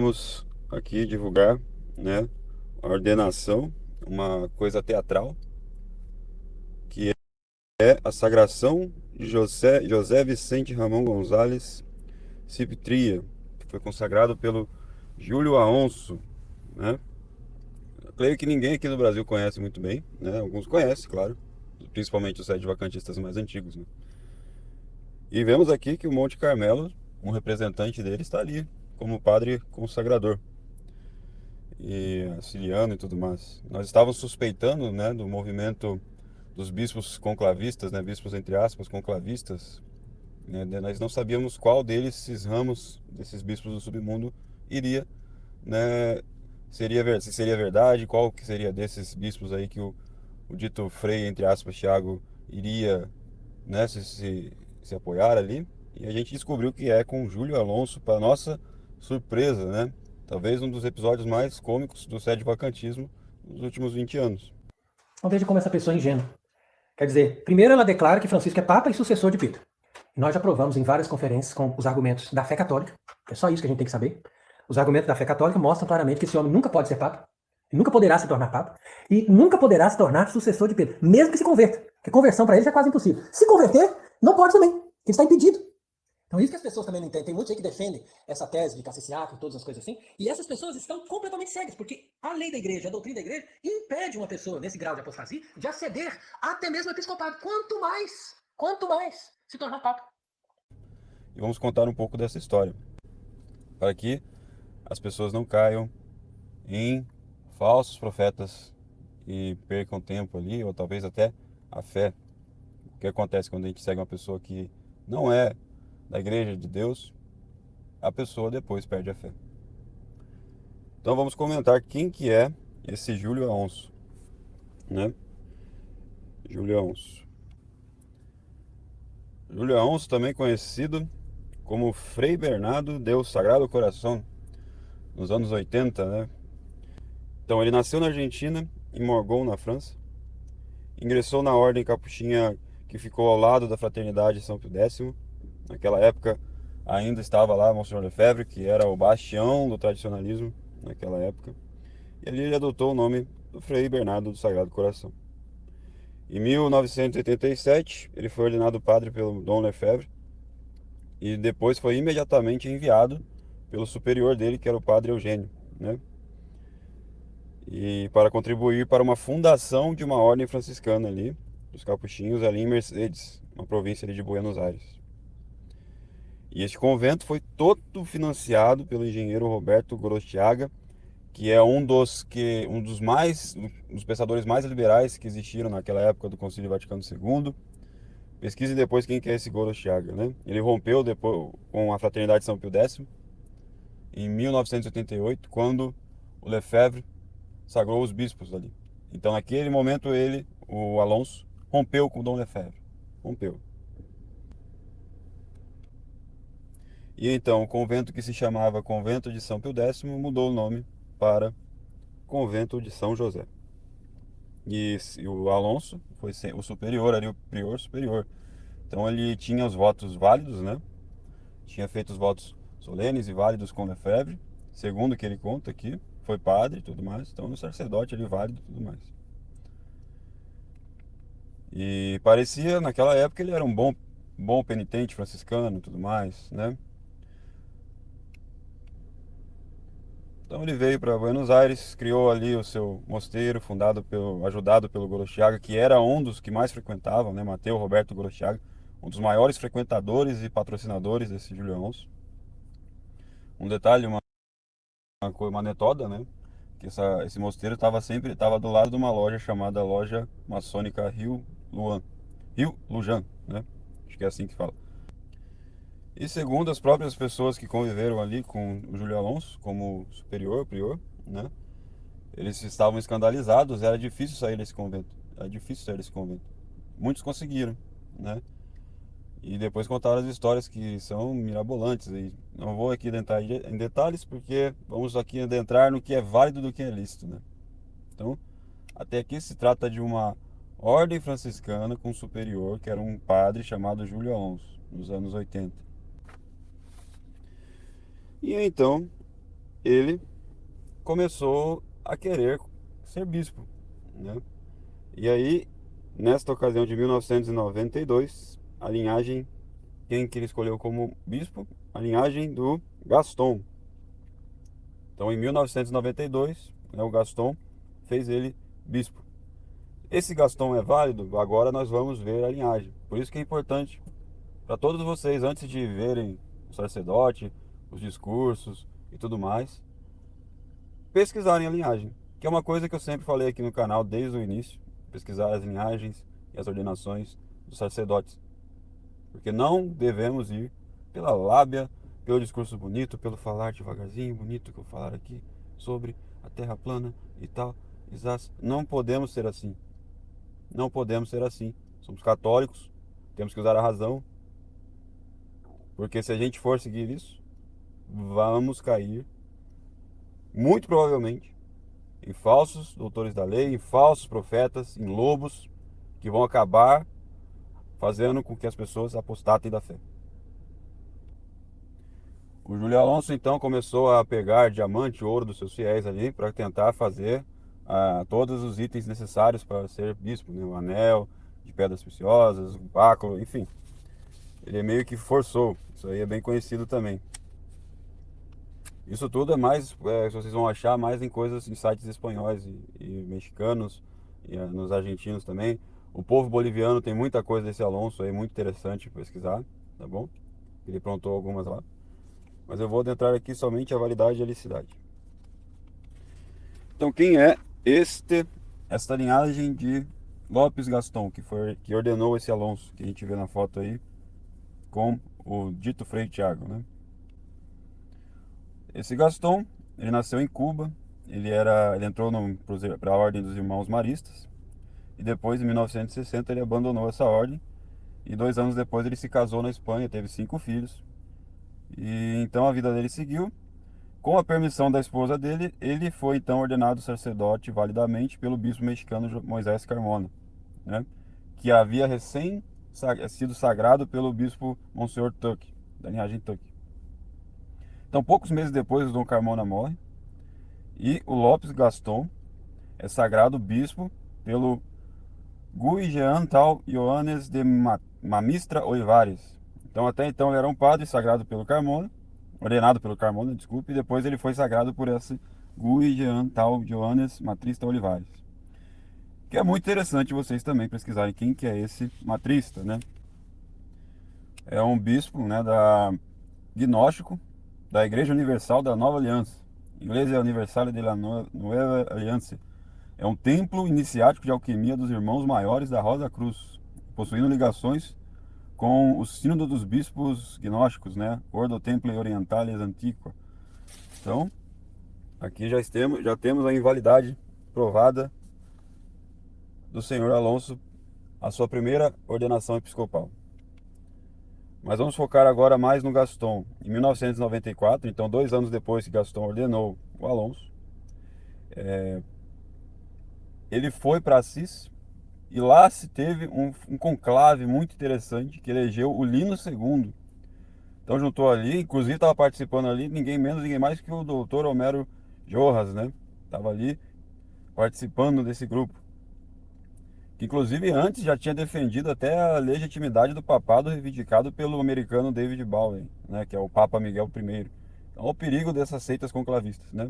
Vamos aqui divulgar, né, a ordenação, uma coisa teatral, que é a sagração de José Vicente Ramon Gonzalez Ciptria, que foi consagrado pelo Júlio Aonso, né? Eu creio que ninguém aqui no Brasil conhece muito bem, né? Alguns conhecem, claro, principalmente os sete vacantistas mais antigos, né? E vemos aqui que o Monte Carmelo, um representante dele, está ali como padre consagrador e auxiliando e tudo mais. Nós estávamos suspeitando, né, do movimento dos bispos conclavistas, né, bispos entre aspas conclavistas, né, nós não sabíamos qual desses ramos, desses bispos do submundo iria, né, se seria verdade, qual que seria desses bispos aí que o dito Frei entre aspas Tiago iria, né, se apoiar ali. E a gente descobriu que é com Júlio Alonso, para nossa surpresa, né? Talvez um dos episódios mais cômicos do sede vacantismo nos últimos 20 anos. Não veja como essa pessoa é ingênua. Quer dizer, primeiro ela declara que Francisco é Papa e sucessor de Pedro. E nós já provamos em várias conferências com os argumentos da fé católica, é só isso que a gente tem que saber. Os argumentos da fé católica mostram claramente que esse homem nunca pode ser Papa, nunca poderá se tornar Papa, e nunca poderá se tornar sucessor de Pedro, mesmo que se converta. Porque conversão para ele já é quase impossível. Se converter, não pode também, porque ele está impedido. Então, isso que as pessoas também não entendem. Tem muitos aí que defendem essa tese de cassiciato e todas as coisas assim. E essas pessoas estão completamente cegas, porque a lei da igreja, a doutrina da igreja, impede uma pessoa, nesse grau de apostasia, de aceder até mesmo ao episcopado. Quanto mais se tornar papa. E vamos contar um pouco dessa história, para que as pessoas não caiam em falsos profetas e percam tempo ali, ou talvez até a fé. O que acontece quando a gente segue uma pessoa que não é da igreja de Deus, a pessoa depois perde a fé. Então vamos comentar quem que é esse Júlio Aonso, né? Júlio Aonso. Júlio Aonso, também conhecido como Frei Bernardo do Sagrado Coração, nos anos 80, né? Então ele nasceu na Argentina, em Morgon, na França. Ingressou na ordem capuchinha que ficou ao lado da Fraternidade São Pio X. Naquela época ainda estava lá Monsenhor Lefebvre, que era o bastião do tradicionalismo naquela época. E ali ele adotou o nome do Frei Bernardo do Sagrado Coração. Em 1987, ele foi ordenado padre pelo Dom Lefebvre e depois foi imediatamente enviado pelo superior dele, que era o padre Eugênio, né? E para contribuir para uma fundação de uma ordem franciscana ali, dos capuchinhos, ali em Mercedes, uma província ali de Buenos Aires. E este convento foi todo financiado pelo engenheiro Roberto Gorostiaga, que é um dos pensadores mais liberais que existiram naquela época do Concílio Vaticano II. Pesquise depois quem que é esse Gorostiaga, né? Ele rompeu depois com a Fraternidade São Pio X em 1988, quando o Lefebvre sagrou os bispos ali. Então, naquele momento, ele, o Alonso, rompeu com o Dom Lefebvre. Rompeu. E então, o convento que se chamava Convento de São Pio X mudou o nome para Convento de São José. E o Alonso foi o superior ali, o prior superior. Então ele tinha os votos válidos, né? Tinha feito os votos solenes e válidos com Lefebvre, segundo o que ele conta aqui, foi padre e tudo mais, então no sacerdote ali válido e tudo mais. E parecia, naquela época, ele era um bom penitente franciscano e tudo mais, né? Então ele veio para Buenos Aires, criou ali o seu mosteiro, ajudado pelo Gorostiaga, que era um dos que mais frequentavam, né? Mateu Roberto Gorostiaga, um dos maiores frequentadores e patrocinadores desse Júlio Alonso. Um detalhe, uma anedota, né? Que esse mosteiro estava do lado de uma loja chamada Loja Maçônica Rio Lujan, né? Acho que é assim que fala. E segundo as próprias pessoas que conviveram ali com o Júlio Alonso, como superior, prior, né? Eles estavam escandalizados, era difícil sair desse convento. Era difícil sair desse convento. Muitos conseguiram, né? E depois contaram as histórias que são mirabolantes. E não vou aqui adentrar em detalhes, porque vamos aqui adentrar no que é válido do que é lícito, né? Então, até aqui se trata de uma ordem franciscana com um superior, que era um padre chamado Júlio Alonso, nos anos 80. E então, ele começou a querer ser bispo, né? E aí, nesta ocasião de 1992, a linhagem, quem que ele escolheu como bispo? A linhagem do Gaston. Então, em 1992, né, o Gaston fez ele bispo. Esse Gaston é válido? Agora nós vamos ver a linhagem. Por isso que é importante para todos vocês, antes de verem o sacerdote, os discursos e tudo mais, pesquisarem a linhagem, que é uma coisa que eu sempre falei aqui no canal desde o início, pesquisar as linhagens e as ordenações dos sacerdotes, porque não devemos ir pela lábia, pelo discurso bonito, pelo falar devagarzinho, bonito que eu falar aqui sobre a terra plana e tal. Não podemos ser assim. Não podemos ser assim. Somos católicos, temos que usar a razão, porque se a gente for seguir isso, vamos cair, muito provavelmente, em falsos doutores da lei, em falsos profetas, em lobos, que vão acabar fazendo com que as pessoas apostatem da fé. O Júlio Alonso então começou a pegar diamante, ouro dos seus fiéis ali para tentar fazer todos os itens necessários para ser bispo, né? O anel de pedras preciosas, o báculo, enfim. Ele meio que forçou. Isso aí é bem conhecido também. Isso tudo é mais, vocês vão achar mais em coisas, em sites espanhóis e mexicanos, e nos argentinos também. O povo boliviano tem muita coisa desse Alonso aí, muito interessante pesquisar, tá bom? Ele aprontou algumas lá. Mas eu vou adentrar aqui somente a validade e a licidade. Então, quem é esta linhagem de Lopes Gaston, que ordenou esse Alonso, que a gente vê na foto aí, com o dito Frei Tiago, né? Esse Gaston, ele nasceu em Cuba, ele entrou para a Ordem dos Irmãos Maristas, e depois, em 1960, ele abandonou essa ordem, e 2 anos depois ele se casou na Espanha, teve 5 filhos, e então a vida dele seguiu. Com a permissão da esposa dele, ele foi então ordenado sacerdote validamente pelo bispo mexicano Moisés Carmona, né? Que havia recém sido sagrado pelo bispo Monsenhor Tuck, da linhagem Tuck. Então, poucos meses depois, o Dom Carmona morre e o Lopes Gaston é sagrado bispo pelo Gui Jean Tal Ioannes de Mamistra Olivares. Então, até então, ele era um padre sagrado pelo Carmona, ordenado pelo Carmona, desculpe, e depois ele foi sagrado por esse Gui Jean Tal Ioannes Matrista Olivares. Que é muito interessante vocês também pesquisarem quem que é esse matrista, né? É um bispo, né, gnóstico da Igreja Universal da Nova Aliança. Igreja Universal de la Nueva Aliança. É um templo iniciático de alquimia dos irmãos maiores da Rosa Cruz, possuindo ligações com o sínodo dos bispos gnósticos, né? Ordo Templi Orientalis Antiqua. Então, aqui já temos a invalidade provada do senhor Alonso, a sua primeira ordenação episcopal. Mas vamos focar agora mais no Gaston. Em 1994, então 2 anos depois que Gaston ordenou o Alonso, ele foi para Assis e lá se teve um conclave muito interessante que elegeu o Lino II. Então juntou ali, inclusive estava participando ali ninguém menos, ninguém mais que o doutor Homero Jojas, né? Estava ali participando desse grupo. Que inclusive antes já tinha defendido até a legitimidade do papado reivindicado pelo americano David Bowie, né? Que é o Papa Miguel I. Então, o perigo dessas seitas conclavistas, né?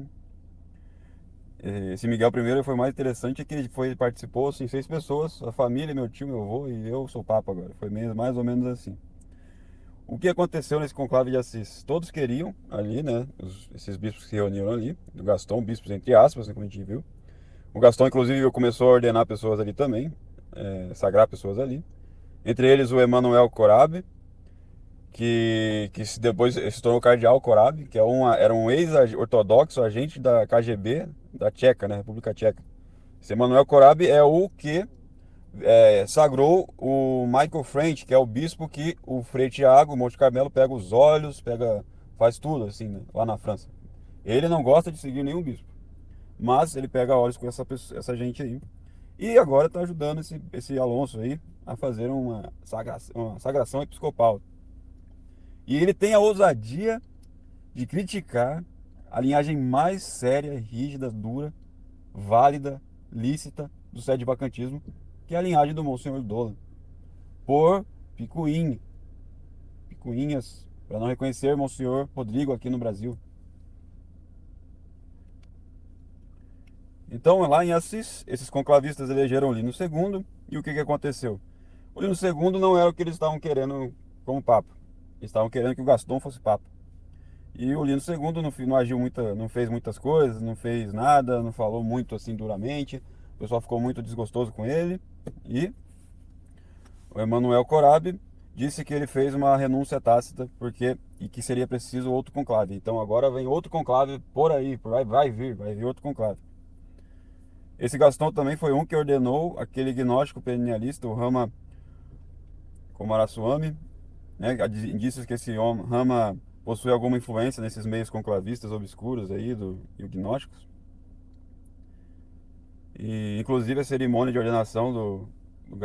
Esse Miguel I foi mais interessante que ele participou, assim, 6 pessoas, a família, meu tio, meu avô e eu sou Papa agora. Foi mais ou menos assim. O que aconteceu nesse conclave de Assis? Todos queriam ali, né? Esses bispos que se reuniram ali, do Gaston, bispos entre aspas, né, como a gente viu. O Gaston, inclusive, começou a ordenar pessoas ali também, sagrar pessoas ali. Entre eles o Emanuel Corab, que depois se tornou cardeal Corab, que era um ex-ortodoxo agente da KGB da Tcheca, né? República Tcheca. Esse Emanuel Corab é o que sagrou o Michael French, que é o bispo que o Frei Tiago, o Monte Carmelo, pega os olhos, faz tudo assim, né, lá na França. Ele não gosta de seguir nenhum bispo, mas ele pega olhos com essa gente aí. E agora está ajudando esse Alonso aí a fazer uma sagração episcopal. E ele tem a ousadia de criticar a linhagem mais séria, rígida, dura, válida, lícita do sede-vacantismo, que é a linhagem do Monsenhor Dolan, por picuinha, picuinhas, para não reconhecer Monsenhor Rodrigo aqui no Brasil. Então, lá em Assis, esses conclavistas elegeram Lino II, e o que aconteceu? O Lino II não era o que eles estavam querendo como papa. Eles estavam querendo que o Gaston fosse papa. E o Lino II não agiu não fez muitas coisas, não fez nada, não falou muito assim duramente. O pessoal ficou muito desgostoso com ele. E o Emmanuel Corab disse que ele fez uma renúncia tácita e que seria preciso outro conclave. Então agora vem outro conclave por aí, vai vir outro conclave. Esse Gaston também foi um que ordenou aquele gnóstico perennialista, o Rama Coomaraswamy, né? Há indícios que esse Rama possui alguma influência nesses meios conclavistas obscuros aí e gnósticos. E inclusive a cerimônia de ordenação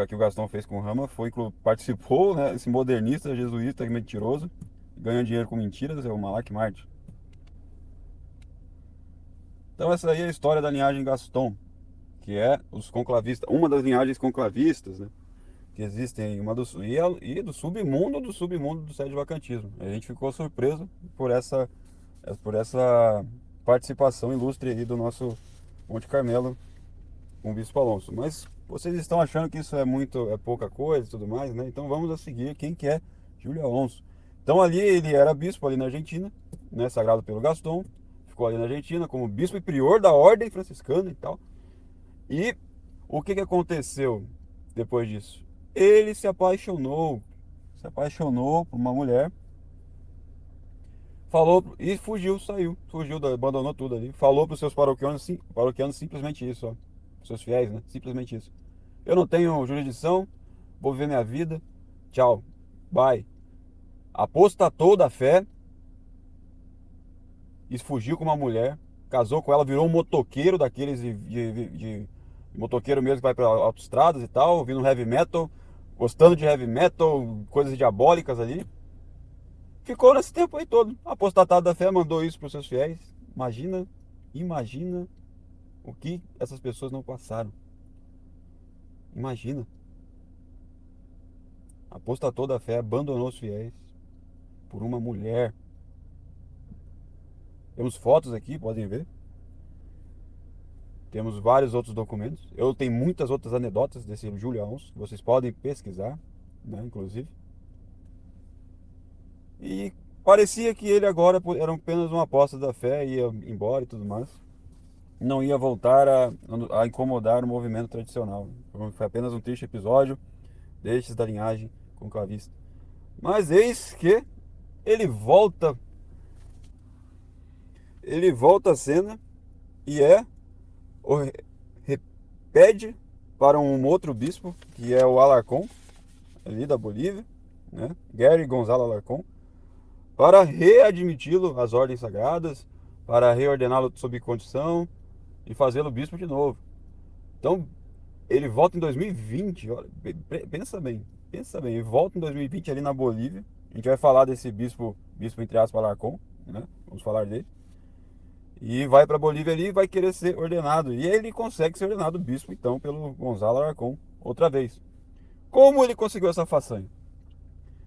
que o Gaston fez com o Rama participou, né? Esse modernista jesuíta mentiroso, ganha dinheiro com mentiras, é o Malak Marte. Então essa aí é a história da linhagem Gaston, que é os conclavistas, uma das linhagens conclavistas, né, que existem, e do submundo do sede-vacantismo. A gente ficou surpreso por essa participação ilustre aí do nosso Monte Carmelo com o Bispo Alonso. Mas vocês estão achando que isso é pouca coisa e tudo mais, né? Então vamos a seguir quem que é Júlio Alonso. Então ali ele era bispo ali na Argentina, né, sagrado pelo Gaston, ficou ali na Argentina como bispo e prior da ordem franciscana e tal. E o que aconteceu depois disso? Ele se apaixonou por uma mulher, falou e abandonou tudo ali. Falou para os seus paroquianos simplesmente isso, ó, seus fiéis, né? Simplesmente isso. Eu não tenho jurisdição, vou viver minha vida. Tchau. Bye. Apostatou da fé e fugiu com uma mulher, casou com ela, virou um motoqueiro daqueles de motoqueiro mesmo que vai para autoestradas e tal, ouvindo heavy metal, gostando de heavy metal, coisas diabólicas ali. Ficou nesse tempo aí todo. Apostatado da fé, mandou isso para os seus fiéis. Imagina o que essas pessoas não passaram. Imagina. Apostatou da fé, abandonou os fiéis por uma mulher. Temos fotos aqui, podem ver. Temos vários outros documentos. Eu tenho muitas outras anedotas desse Júlio Alonso, que vocês podem pesquisar, né, inclusive. E parecia que ele agora era apenas uma aposta da fé, ia embora e tudo mais. Não ia voltar a incomodar o movimento tradicional. Foi apenas um triste episódio destes da linhagem conclavista. Mas eis que ele volta, ele volta à cena e pede para um outro bispo, que é o Alarcón, ali da Bolívia, né? Gary Gonzalo Alarcón, para readmiti-lo às ordens sagradas, para reordená-lo sob condição e fazê-lo bispo de novo. Então, ele volta em 2020, olha, pensa bem, ele volta em 2020 ali na Bolívia. A gente vai falar desse bispo entre aspas, Alarcón, né? Vamos falar dele. E vai para Bolívia ali e vai querer ser ordenado. E ele consegue ser ordenado bispo, então, pelo Gonzalo Alarcón, outra vez. Como ele conseguiu essa façanha?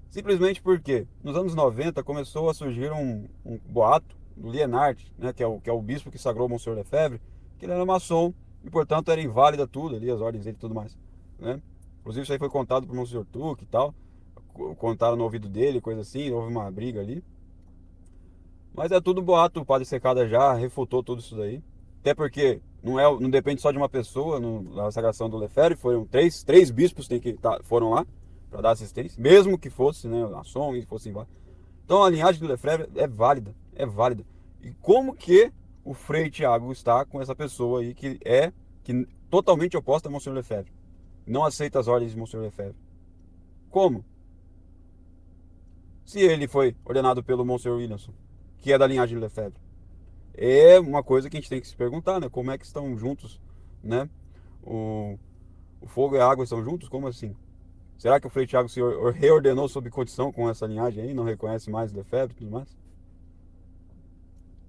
Simplesmente porque nos anos 90 começou a surgir um boato do Lienard, né, que é o bispo que sagrou Monsenhor Lefebvre, que ele era maçom e, portanto, era inválida tudo ali, as ordens dele e tudo mais, né? Inclusive isso aí foi contado por Monsenhor Tuque e tal, contaram no ouvido dele, coisa assim, houve uma briga ali. Mas é tudo boato, o padre Secada já refutou tudo isso daí. Até porque não depende só de uma pessoa, na sagração do Lefebvre, foram três bispos foram lá para dar assistência, mesmo que fosse, né, maçom e fosse inválido. Então a linhagem do Lefebvre é válida, é válida. E como que o Frei Tiago está com essa pessoa aí que totalmente oposta a Monsenhor Lefebvre, não aceita as ordens de Monsenhor Lefebvre? Como? Se ele foi ordenado pelo Monsenhor Williamson, que é da linhagem de Lefebvre. É uma coisa que a gente tem que se perguntar, né? Como é que estão juntos, né? O fogo e a água estão juntos? Como assim? Será que o Frei Tiago se reordenou sob condição com essa linhagem aí? Não reconhece mais Lefebvre e tudo mais?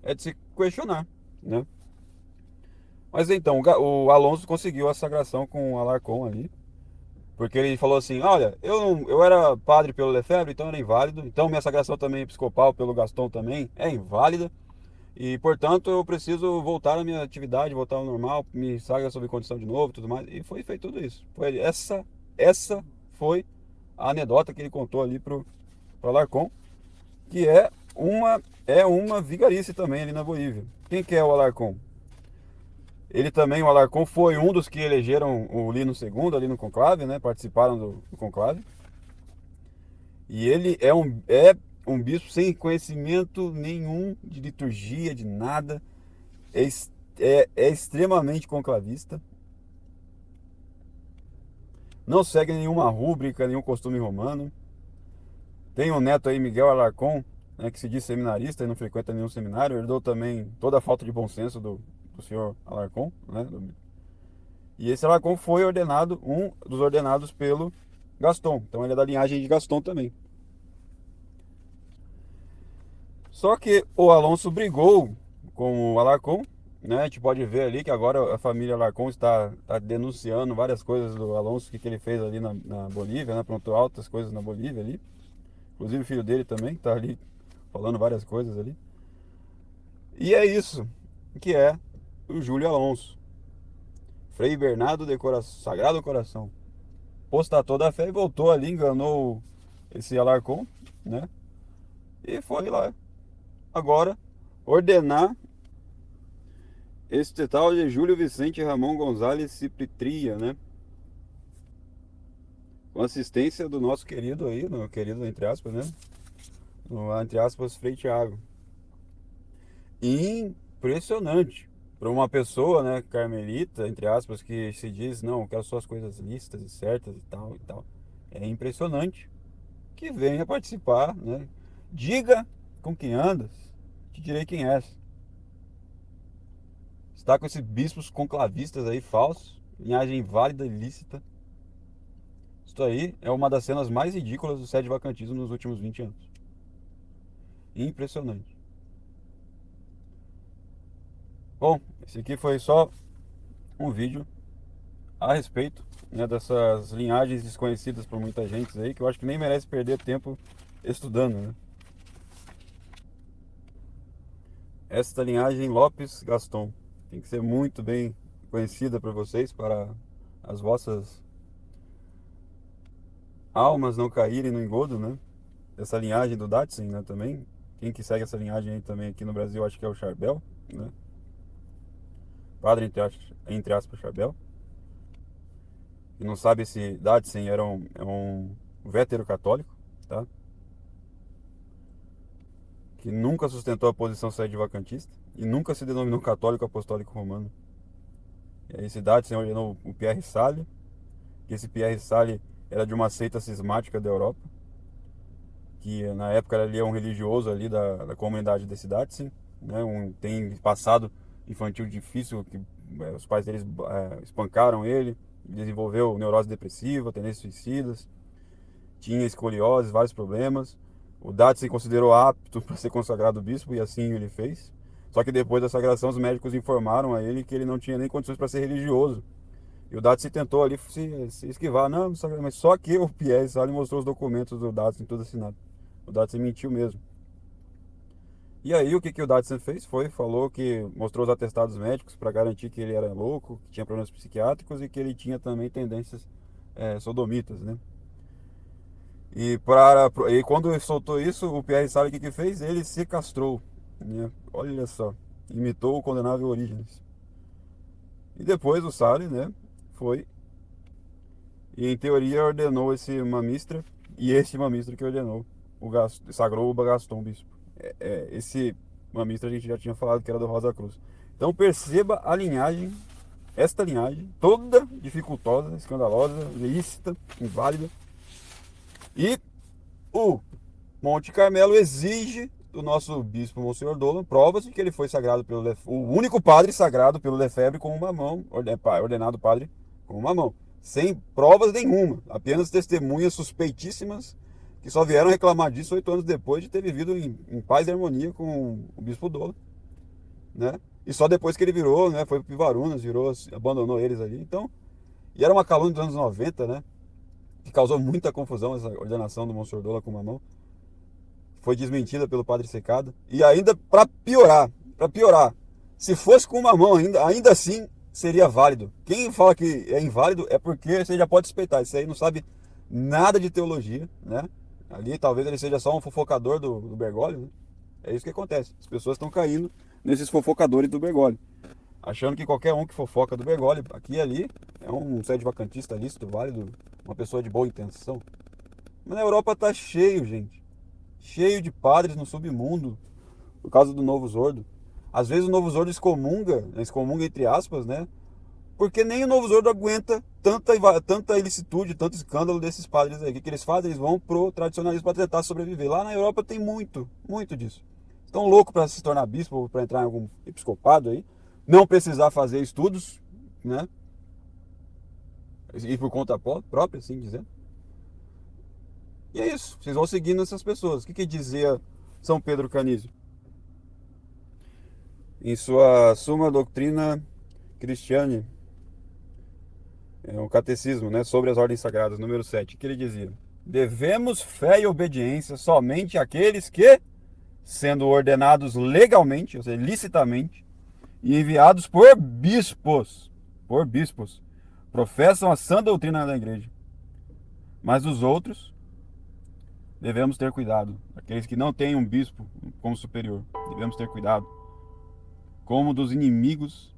É de se questionar, né? Mas então, o Alonso conseguiu a sagração com o Alarcon ali, porque ele falou assim: olha, eu era padre pelo Lefebvre, então era inválido, então minha sagração também episcopal pelo Gaston também é inválida, e portanto eu preciso voltar à minha atividade, voltar ao normal, me sagra sob condição de novo e tudo mais. E foi feito tudo isso. Essa foi a anedota que ele contou ali pro Alarcon, que é uma vigarice também ali na Bolívia. Quem que é o Alarcon? Ele também, o Alarcon, foi um dos que elegeram o Lino II ali no conclave, né? Participaram do conclave. E ele é um bispo sem conhecimento nenhum de liturgia, de nada. É extremamente conclavista. Não segue nenhuma rúbrica, nenhum costume romano. Tem um neto aí, Miguel Alarcon, né, que se diz seminarista e não frequenta nenhum seminário. Herdou também toda a falta de bom senso do senhor Alarcon, né? E esse Alarcon foi ordenado, um dos ordenados pelo Gaston. Então ele é da linhagem de Gaston também. Só que o Alonso brigou com o Alarcon, né? A gente pode ver ali que agora a família Alarcon está denunciando várias coisas do Alonso, que ele fez ali na Bolívia, né? Aprontou altas coisas na Bolívia ali. Inclusive o filho dele também está ali falando várias coisas ali. E é isso que é o Júlio Alonso. Frei Bernardo de Sagrado Coração. Postatou da fé e voltou ali, enganou esse Alarcon, né? E foi lá agora ordenar este tal de Júlio Vicente Ramon Gonzalez Cipritria, né? Com assistência do nosso querido aí, no querido entre aspas, né? No, entre aspas, Frei Thiago. Impressionante. Para uma pessoa, né, carmelita, entre aspas, que se diz, não, quero só as coisas listas e certas e tal e tal. É impressionante que venha participar, né? Diga com quem andas, te direi quem és. Está com esses bispos conclavistas aí falsos, linhagem inválida e ilícita. Isso aí é uma das cenas mais ridículas do sede vacantismo nos últimos 20 anos. Impressionante. Bom, esse aqui foi só um vídeo a respeito, né, dessas linhagens desconhecidas por muita gente aí, que eu acho que nem merece perder tempo estudando, né? Esta linhagem Lopes Gaston tem que ser muito bem conhecida por vocês para as vossas almas não caírem no engodo, né? Essa linhagem do Datsun, né, também. Quem que segue essa linhagem aí também aqui no Brasil, acho que é o Charbel, né? Padre entre aspas Charbel. E não sabe se Datsun é um vétero católico, tá? Que nunca sustentou a posição sede-vacantista e nunca se denominou católico apostólico romano. E aí esse Datsun ordenou o Pierre Sale, que esse Pierre Sale era de uma seita cismática da Europa, que na época ele é um religioso ali da comunidade desse Datsun, né? Tem passado infantil difícil, que os pais deles espancaram ele, desenvolveu neurose depressiva, tendências suicidas, tinha escoliose, vários problemas. O Datsun se considerou apto para ser consagrado bispo e assim ele fez. Só que depois da sagração, os médicos informaram a ele que ele não tinha nem condições para ser religioso. E o Datsun tentou ali se esquivar, não, mas só que o Pierre Sale mostrou os documentos do Datsun, tudo assinado. O Datsun mentiu mesmo. E aí o que o Datsun fez falou que mostrou os atestados médicos para garantir que ele era louco, que tinha problemas psiquiátricos e que ele tinha também tendências sodomitas, né? E quando ele soltou isso, o Pierre Sale o que fez? Ele se castrou, né? Olha só, imitou o condenável Orígenes. E depois o Sale, né, foi e em teoria ordenou esse mamistra, e esse mamistra que ordenou, sagrou o Gaston bispo. Esse mamistra a gente já tinha falado que era do Rosa Cruz. Então perceba a linhagem, esta linhagem, toda dificultosa, escandalosa, ilícita, inválida. E o Monte Carmelo exige do nosso bispo Monsenhor Dolan provas de que ele foi sagrado o único padre sagrado pelo Lefebvre com uma mão, ordenado padre com uma mão, sem provas nenhuma, apenas testemunhas suspeitíssimas que só vieram reclamar disso 8 anos depois de ter vivido em paz e harmonia com o bispo Dolan, né? E só depois que ele virou, né? Foi pro Pivarunas, virou, abandonou eles ali. Então, e era uma calúnia dos anos 90, né? Que causou muita confusão essa ordenação do Monsenhor Dola com Mamão. Foi desmentida pelo Padre Secada. E ainda para piorar, se fosse com Mamão ainda assim seria válido. Quem fala que é inválido é porque você já pode suspeitar. Isso aí não sabe nada de teologia, né? Ali talvez ele seja só um fofocador do Bergoglio, né? É isso que acontece. As pessoas estão caindo nesses fofocadores do Bergoglio, achando que qualquer um que fofoca do Bergoglio, aqui e ali, é um sede vacantista lícito, válido, uma pessoa de boa intenção. Mas na Europa tá cheio, gente. Cheio de padres no submundo, por causa do Novo Zordo. Às vezes o Novo Zordo excomunga entre aspas, né? Porque nem o Novo Zordo aguenta tanta ilicitude, tanto escândalo desses padres aí. O que eles fazem? Eles vão pro tradicionalismo para tentar sobreviver. Lá na Europa tem muito, muito disso. Estão loucos para se tornar bispo, para entrar em algum episcopado aí. Não precisar fazer estudos, né? E por conta própria, assim dizendo. E é isso. Vocês vão seguindo essas pessoas. O que dizia São Pedro Canísio? Em sua Summa Doctrina Christiane, é um catecismo, né, sobre as ordens sagradas, número 7, que ele dizia: devemos fé e obediência somente àqueles que, sendo ordenados legalmente, ou seja, licitamente, e enviados por bispos, professam a sã doutrina da igreja. Mas os outros, devemos ter cuidado. Aqueles que não têm um bispo como superior, devemos ter cuidado. Como dos inimigos